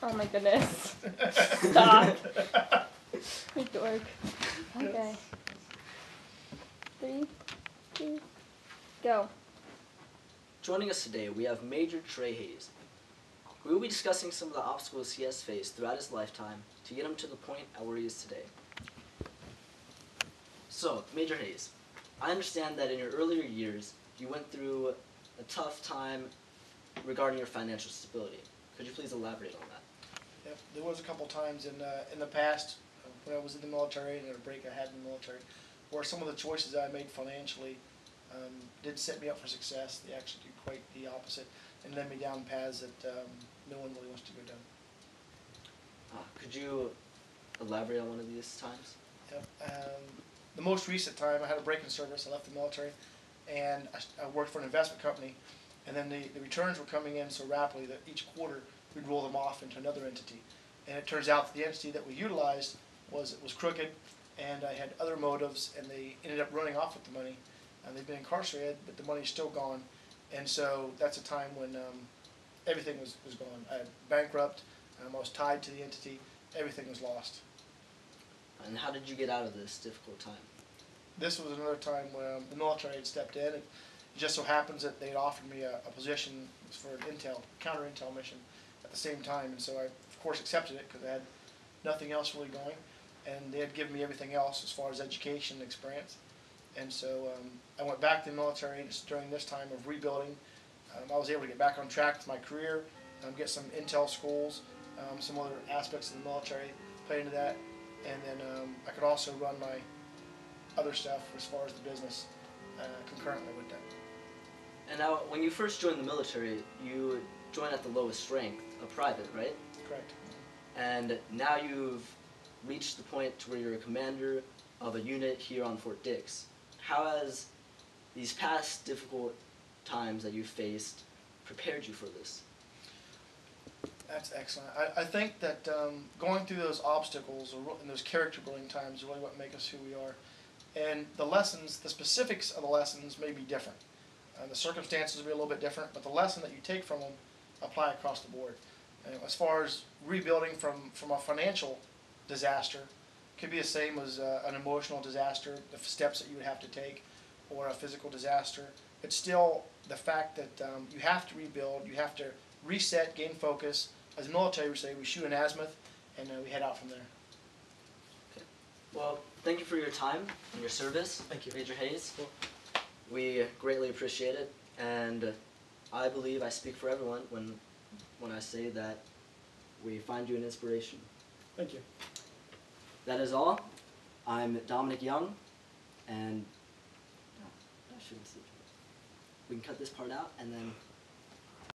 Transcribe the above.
Oh my goodness. Stop. You dork. Okay. 3, 2, go. Joining us today, we have Major Trey Hayes. We will be discussing some of the obstacles he has faced throughout his lifetime to get him to the point at where he is today. So, Major Hayes, I understand that in your earlier years, you went through a tough time regarding your financial stability. Could you please elaborate on that? Yep, there was a couple times in the past when I was in the military and a break I had in the military, where some of the choices I made financially did set me up for success. They actually did quite the opposite and led me down paths that no one really wants to go down. Could you elaborate on one of these times? Yep. The most recent time, I had a break in service. I left the military, and I worked for an investment company, and then the returns were coming in so rapidly that each quarter we'd roll them off into another entity. And it turns out that the entity that we utilized was crooked, and I had other motives, and they ended up running off with the money. And they've been incarcerated, but the money's still gone. And so that's a time when everything was gone. I had bankrupt, I was tied to the entity, everything was lost. And how did you get out of this difficult time? This was another time when the military had stepped in. It just so happens that they'd offered me a position for an counter-intel mission at the same time. And so I, of course, accepted it because I had nothing else really going. And they had given me everything else as far as education and experience. And so I went back to the military during this time of rebuilding. I was able to get back on track with my career, get some intel schools, some other aspects of the military, play into that. And then I could also run my other stuff as far as the business concurrently with that. And now, when you first joined the military, you joined at the lowest rank, a private, right? Correct. And now you've reached the point to where you're a commander of a unit here on Fort Dix. How has these past difficult times that you've faced prepared you for this? That's excellent. I think that going through those obstacles and those character building times is really what make us who we are. And the lessons, the specifics of the lessons may be different. The circumstances will be a little bit different, but the lesson that you take from them apply across the board. And as far as rebuilding from a financial disaster, it could be the same as an emotional disaster, the steps that you would have to take, or a physical disaster. It's still the fact that you have to rebuild, you have to reset, gain focus. As a military, we say we shoot an azimuth, and we head out from there. Okay. Well, thank you for your time and your service. Thank you. Major Hayes. We greatly appreciate it, and I believe I speak for everyone when I say that we find you an inspiration. Thank you. That is all. I'm Dominic Young, and I shouldn't say. We can cut this part out, and then